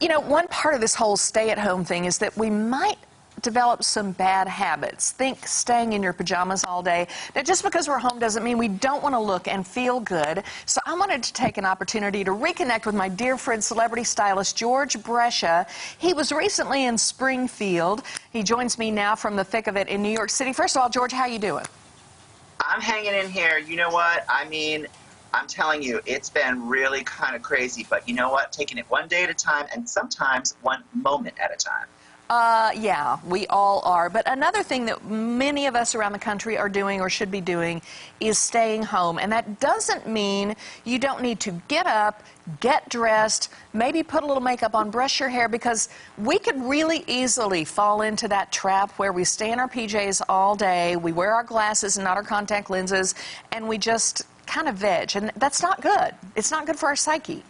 You know, one part of this whole stay-at-home thing is that we might develop some bad habits. Think staying in your pajamas all day. Now, just because we're home doesn't mean we don't want to look and feel good. So I wanted to take an opportunity to reconnect with my dear friend, celebrity stylist George Brescia. He was recently in Springfield. He joins me now from the thick of it in New York City. First of all, George, how you doing? I'm hanging in here. You know what? I mean, I'm telling you, it's been really kind of crazy. But you know what? Taking it one day at a time and sometimes one moment at a time. Yeah, we all are. But another thing that many of us around the country are doing or should be doing is staying home. And that doesn't mean you don't need to get up, get dressed, maybe put a little makeup on, brush your hair, because we could really easily fall into that trap where we stay in our PJs all day, we wear our glasses and not our contact lenses, and we just kind of veg. And that's not good. It's not good for our psyche.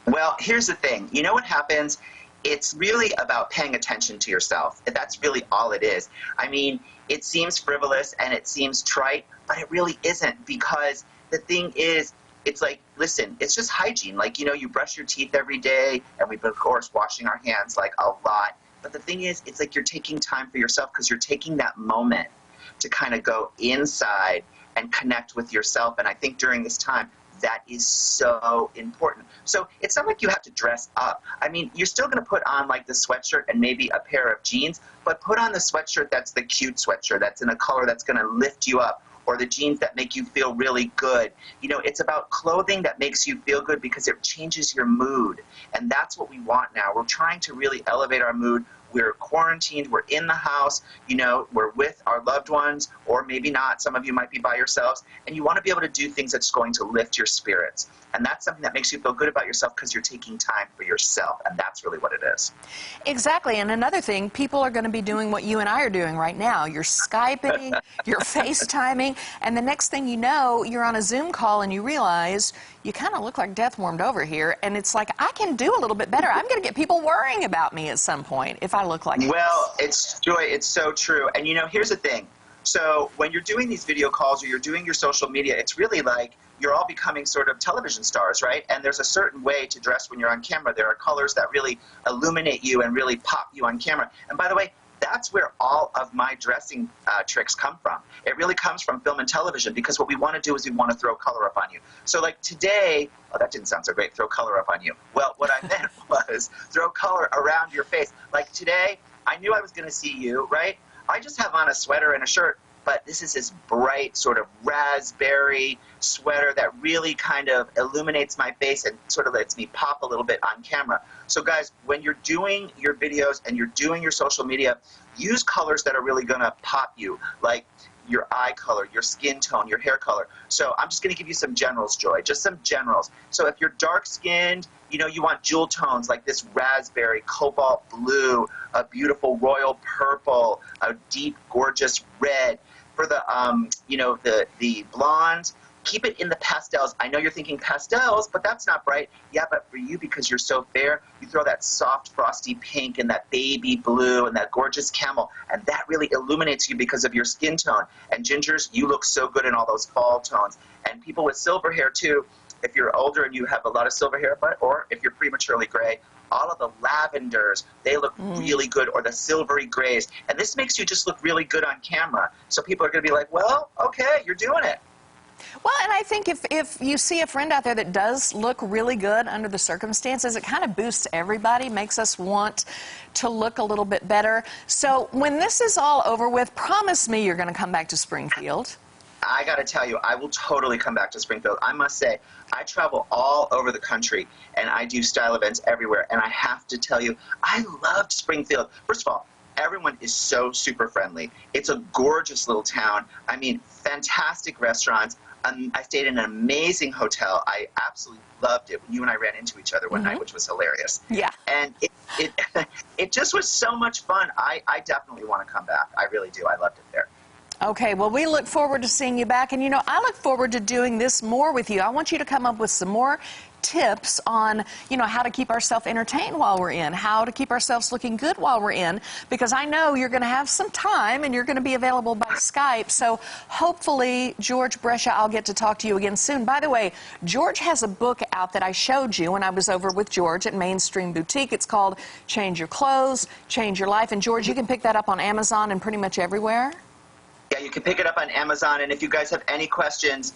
Well, here's the thing. You know what happens? It's really about paying attention to yourself. That's really all it is. I mean, it seems frivolous and it seems trite, but it really isn't, because the thing is, it's like, listen, it's just hygiene. Like, you know, you brush your teeth every day, and we've been, of course, washing our hands like a lot. But the thing is, it's like you're taking time for yourself, because you're taking that moment to kind of go inside and connect with yourself. And I think during this time, that is so important. So it's not like you have to dress up. I mean, you're still going to put on like the sweatshirt and maybe a pair of jeans, but put on the sweatshirt that's the cute sweatshirt, that's in a color that's going to lift you up, or the jeans that make you feel really good. You know, it's about clothing that makes you feel good, because it changes your mood. And that's what we want now. We're trying to really elevate our mood. We're quarantined, we're in the house, you know, we're with our loved ones, or maybe not. Some of you might be by yourselves, and you want to be able to do things that's going to lift your spirits. And that's something that makes you feel good about yourself, because you're taking time for yourself, and that's really what it is. Exactly. And another thing, people are going to be doing what you and I are doing right now. You're Skyping, you're FaceTiming, and the next thing you know, you're on a Zoom call and you realize you kind of look like death warmed over here, and it's like, I can do a little bit better. I'm going to get people worrying about me at some point if I look like this. Well, it's Joy, it's so true. And you know, here's the thing. So when you're doing these video calls or you're doing your social media, it's really like you're all becoming sort of television stars, right? And there's a certain way to dress when you're on camera. There are colors that really illuminate you and really pop you on camera. And by the way, that's where all of my dressing tricks come from. It really comes from film and television, because what we want to do is we want to throw color up on you. So like today, oh, that didn't sound so great, throw color up on you. Well, what I meant was throw color around your face. Like today, I knew I was going to see you, right? I just have on a sweater and a shirt, but this is this bright sort of raspberry sweater that really kind of illuminates my face and sort of lets me pop a little bit on camera. So guys, when you're doing your videos and you're doing your social media, use colors that are really going to pop you, like your eye color, your skin tone, your hair color. So I'm just going to give you some generals, Joy, just some generals. So if you're dark-skinned, you know, you want jewel tones like this raspberry, cobalt blue, a beautiful royal purple, a deep, gorgeous red. For the, you know, the blondes, keep it in the pastels. I know you're thinking pastels, but that's not bright. Yeah, but for you, because you're so fair, you throw that soft, frosty pink and that baby blue and that gorgeous camel, and that really illuminates you because of your skin tone. And gingers, you look so good in all those fall tones. And people with silver hair, too, if you're older and you have a lot of silver hair, or if you're prematurely gray, all of the lavenders, they look really good, or the silvery grays. And this makes you just look really good on camera. So people are going to be like, well, okay, you're doing it. Well, and I think if you see a friend out there that does look really good under the circumstances, it kind of boosts everybody, makes us want to look a little bit better. So when this is all over with, promise me you're going to come back to Springfield. I got to tell you, I will totally come back to Springfield. I must say, I travel all over the country, and I do style events everywhere. And I have to tell you, I loved Springfield. First of all, everyone is so super friendly. It's a gorgeous little town. I mean, fantastic restaurants. I stayed in an amazing hotel. I absolutely loved it when you and I ran into each other one night, which was hilarious. Yeah. And it just was so much fun. I definitely want to come back. I really do. I loved it there. Okay, well, we look forward to seeing you back. And, you know, I look forward to doing this more with you. I want you to come up with some more tips on, you know, how to keep ourselves entertained while we're in, how to keep ourselves looking good while we're in, because I know you're going to have some time and you're going to be available by Skype. So hopefully, George Brescia, I'll get to talk to you again soon. By the way, George has a book out that I showed you when I was over with George at Mainstream Boutique. It's called Change Your Clothes, Change Your Life. And George, you can pick that up on Amazon and pretty much everywhere. Yeah, you can pick it up on Amazon. And if you guys have any questions,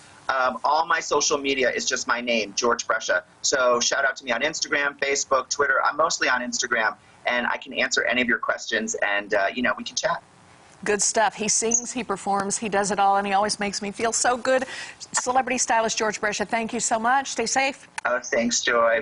all my social media is just my name, George Brescia. So shout out to me on Instagram, Facebook, Twitter. I'm mostly on Instagram, and I can answer any of your questions, and, you know, we can chat. Good stuff. He sings, he performs, he does it all, and he always makes me feel so good. Celebrity stylist George Brescia, thank you so much. Stay safe. Oh, thanks, Joy.